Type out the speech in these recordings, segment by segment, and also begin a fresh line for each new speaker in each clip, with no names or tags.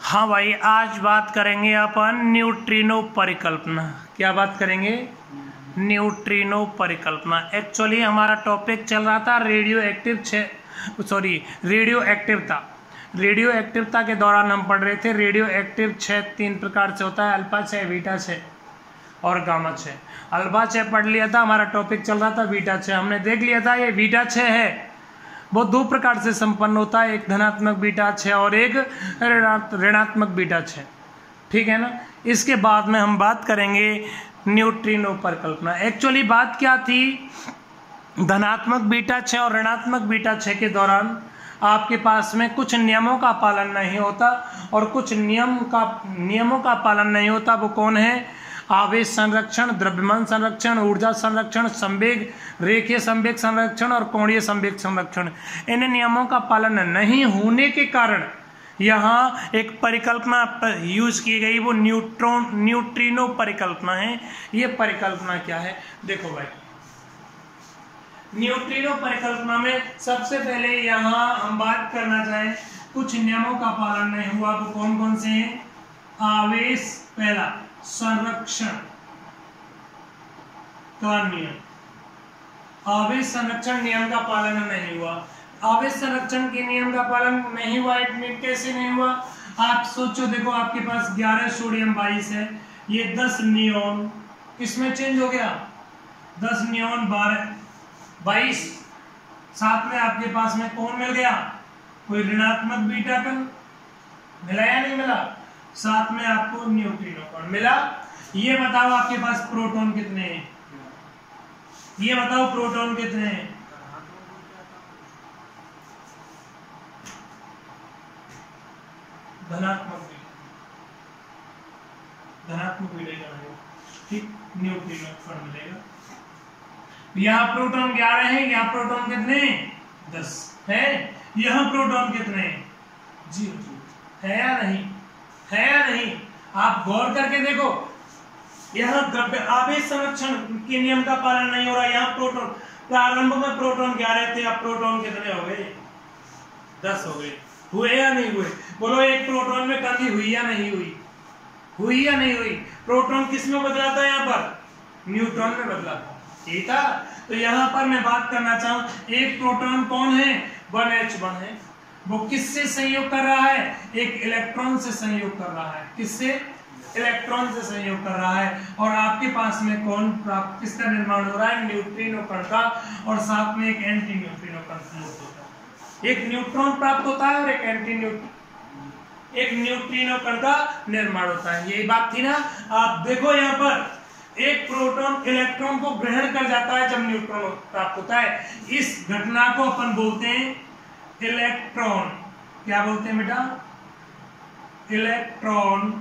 हाँ भाई, आज बात करेंगे अपन न्यूट्रिनो परिकल्पना। क्या बात करेंगे? न्यूट्रिनो परिकल्पना। एक्चुअली हमारा टॉपिक चल रहा था रेडियो एक्टिवता। रेडियो एक्टिवता के दौरान हम पढ़ रहे थे रेडियो एक्टिव क्षय 3 प्रकार से होता है, अल्फा क्षय, बीटा क्षय और गामा क्षय। अल्फा क्षय पढ़ लिया था, हमारा टॉपिक चल रहा था बीटा क्षय। हमने देख लिया था ये बीटा क्षय है वो 2 प्रकार से संपन्न होता है, एक धनात्मक बीटा क्षय और एक ऋणात्मक बीटा क्षय। ठीक है ना। इसके बाद में हम बात करेंगे न्यूट्रिनो परिकल्पना। एक्चुअली बात क्या थी, धनात्मक बीटा क्षय और ऋणात्मक बीटा क्षय के दौरान आपके पास में कुछ नियमों का पालन नहीं होता और कुछ नियमों का पालन नहीं होता। वो कौन है? आवेश संरक्षण, द्रव्यमान संरक्षण, ऊर्जा संरक्षण, संवेग, रेखीय संवेग संरक्षण और कोणीय संवेग संरक्षण। इन नियमों का पालन नहीं होने के कारण यहाँ एक परिकल्पना यूज की गई, वो न्यूट्रिनो परिकल्पना है। ये परिकल्पना क्या है देखो भाई, न्यूट्रिनो परिकल्पना में सबसे पहले यहाँ हम बात करना चाहें कुछ नियमों का पालन नहीं हुआ। वो कौन कौन से हैं? आवेश, पहला संरक्षण का नियम, आवेश संरक्षण नियम का पालन नहीं हुआ। आवेश संरक्षण के नियम का पालन नहीं हुआ। कैसे नहीं हुआ? आप सोचो, देखो आपके पास 11 सोडियम 22 है, ये 10 नियोन किसमें चेंज हो गया? 10 नियोन 12 22, साथ में आपके पास में कौन मिल गया? कोई ऋणात्मक बीटा कण मिला या नहीं मिला? साथ में आपको न्यूट्रिनो कण मिला। ये बताओ आपके पास प्रोटॉन कितने हैं? ये बताओ प्रोटॉन कितने हैं? धनात्मक बीटा कण, ठीक, न्यूट्रिनो कण मिलेगा। यहाँ प्रोटॉन 11 है, यहाँ प्रोटॉन कितने? 10 है। यहाँ प्रोटॉन कितने? 0 है या नहीं? है या नहीं? आप गौर करके देखो, यहाँ आवेश संरक्षण के नियम का पालन नहीं हो रहा। यहाँ प्रोटॉन, प्रारंभ में प्रोटॉन 11 थे, अब प्रोटॉन कितने हो गए? 10 हो गए। हुए या नहीं हुए? बोलो, एक प्रोटॉन में कमी हुई या नहीं हुई? हुई या नहीं हुई? प्रोटॉन किस में बदला था? यहाँ पर न्यूट्रॉन में बदला था। ठीक है। तो यहाँ पर मैं बात करना चाहूँ, एक प्रोटॉन कौन है? 1H1 है। वो किससे संयोग कर रहा है? एक इलेक्ट्रॉन से संयोग कर रहा है। किससे? इलेक्ट्रॉन से संयोग कर रहा है। और आपके पास में कौन प्राप्त, किसका निर्माण हो रहा है? न्यूट्रिनो कण का, और साथ में एक एंटी न्यूट्रिनो कण मुक्त होता है। एक न्यूट्रॉन प्राप्त होता है और एक न्यूट्रिनो कण का निर्माण होता है। यही बात थी ना। आप देखो यहाँ पर एक प्रोटॉन इलेक्ट्रॉन को ग्रहण कर जाता है जब न्यूट्रॉन प्राप्त होता है। इस घटना को अपन बोलते हैं इलेक्ट्रॉन। क्या बोलते हैं बेटा? इलेक्ट्रॉन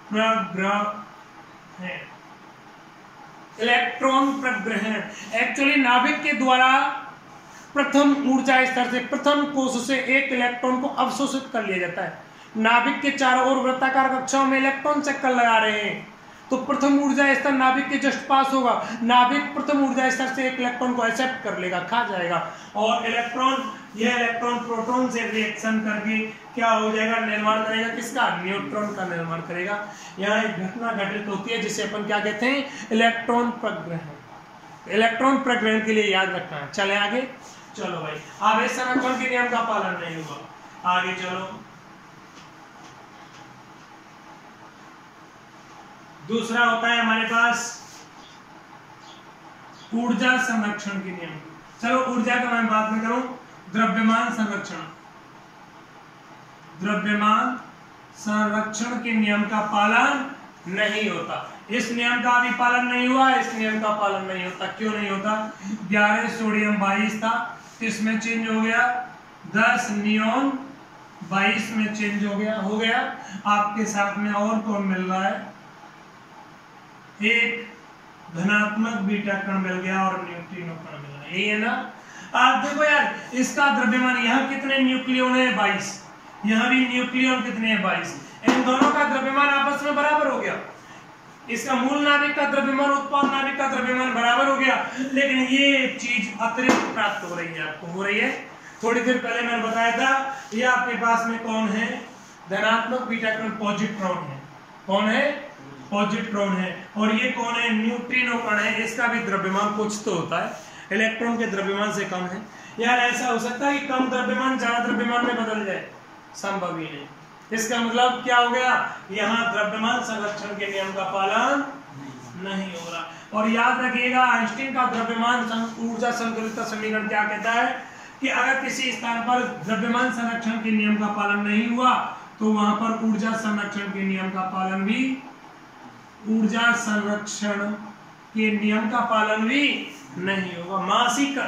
प्रग्रहण। इलेक्ट्रॉन प्रग्रहण एक्चुअली नाभिक के द्वारा प्रथम ऊर्जा स्तर से, प्रथम कोश से एक इलेक्ट्रॉन को अवशोषित कर लिया जाता है। नाभिक के चारों ओर वृत्ताकार कक्षाओं में इलेक्ट्रॉन चक्कर लगा रहे हैं, तो प्रथम ऊर्जा स्तर नाभिक के जस्ट पास होगा। नाभिक प्रथम ऊर्जा स्तर से एक इलेक्ट्रॉन को एक्सेप्ट कर लेगा, खा जाएगा, और यह इलेक्ट्रॉन प्रोटॉन से रिएक्शन करके क्या हो जाएगा? निर्माण करेगा किसका? न्यूट्रॉन का निर्माण करेगा। यहाँ एक घटना घटित होती है जिसे अपन क्या कहते हैं? इलेक्ट्रॉन प्रग्रहण। इलेक्ट्रॉन प्रग्रहण के लिए याद रखना है। चले आगे, चलो भाई। आवेश संरक्षण के नियम का पालन नहीं हुआ, आगे चलो। दूसरा होता है हमारे पास ऊर्जा संरक्षण के नियम। चलो ऊर्जा का मैं बात में करूं, द्रव्यमान संरक्षण। द्रव्यमान संरक्षण के नियम का पालन नहीं होता। इस नियम का भी पालन नहीं हुआ, इस नियम का पालन नहीं होता। क्यों नहीं होता? 11 सोडियम 22 था, इसमें चेंज हो गया 10 नियोन 22 में चेंज हो गया। आपके साथ में और कौन मिल रहा है? एक धनात्मक बीटा कण मिल गया और न्यूट्रिनो कण मिल गया। यही है ना। आप देखो यार, इसका द्रव्यमान यहाँ कितने न्यूक्लियन है? 22। यहाँ भी न्यूक्लियन कितने हैं? 22। इन दोनों का द्रव्यमान आपस में बराबर हो गया। इसका मूल नाभिक का द्रव्यमान, उत्पाद नाभिक का द्रव्यमान बराबर हो गया, लेकिन ये चीज अतिरिक्त प्राप्त हो रही है, आपको हो रही है। थोड़ी देर पहले मैंने बताया था ये आपके पास में कौन है, धनात्मक बीटा कण पॉजिट्रॉन है। कौन है, पॉजिट्रॉन है। और ये कौन है, न्यूट्रिनो कण है। इसका भी द्रव्यमान कुछ तो होता है, इलेक्ट्रॉन के द्रव्यमान से कम है। यार ऐसा हो सकता है कि कम द्रव्यमान ज्यादा द्रव्यमान में बदल जाए, संभव ही नहीं। इसका मतलब क्या हो गया, यहाँ द्रव्यमान संरक्षण के नियम का पालन नहीं हो रहा। और याद रखिएगा आइंस्टीन का द्रव्यमान ऊर्जा संतुलित समीकरण क्या कहता है कि अगर किसी स्थान पर द्रव्यमान संरक्षण के नियम का पालन नहीं हुआ तो वहां पर ऊर्जा संरक्षण के नियम का पालन भी, ऊर्जा संरक्षण के नियम का पालन भी नहीं होगा। मासिक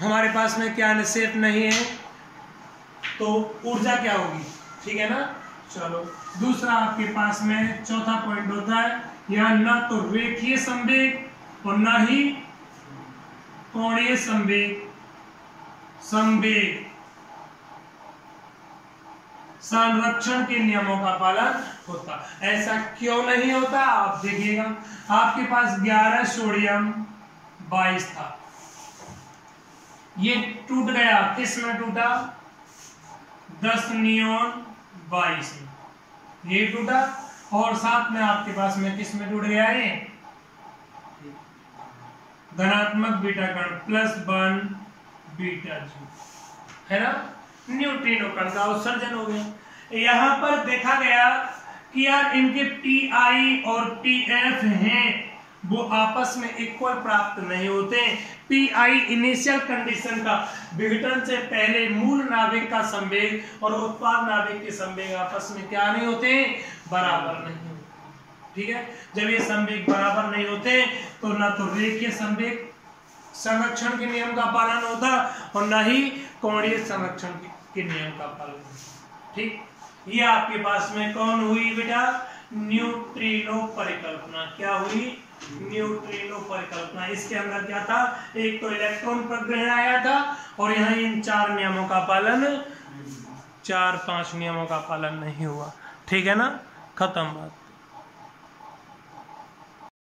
हमारे पास में क्या निषेध नहीं है तो ऊर्जा क्या होगी, ठीक है ना। चलो दूसरा आपके पास में चौथा पॉइंट होता है, यहाँ न तो रेखीय संवेग और न ही कोणीय संवेग संरक्षण के नियमों का पालन होता। ऐसा क्यों नहीं होता, आप देखिएगा आपके पास 11 सोडियम 22 था, ये टूट गया, किस में टूटा, 10 नियॉन 22 में ये टूटा। और साथ में आपके पास में किस में टूट गया, ये धनात्मक बीटा कण +1 बीटा जी, है ना, न्यूट्रिनो कण का उत्सर्जन हो गया। यहां पर देखा गया कि यार इनके पी और पीएफ हैं वो आपस में इक्वल प्राप्त नहीं होते। पीआई इनिशियल कंडीशन का, विघटन से पहले मूल नाभिक का संवेग और उत्पाद नाभिक के संवेग आपस में क्या नहीं होते, बराबर नहीं होते, ठीक है। जब ये संवेग बराबर नहीं होते तो ना तो रेखीय संवेग संरक्षण के नियम का पालन होता और ना ही कोणीय संरक्षण के नियम का पालन होता, ठीक। ये आपके पास में कौन हुई बेटा, न्यूट्रिनो परिकल्पना। क्या हुई, न्यूट्रिनो परिकल्पना। इसके अंदर क्या था, एक तो इलेक्ट्रॉन प्रग्रहण आया था और यहाँ इन 4 नियमों का पालन, 4-5 नियमों का पालन नहीं हुआ, ठीक है ना, खत्म बात।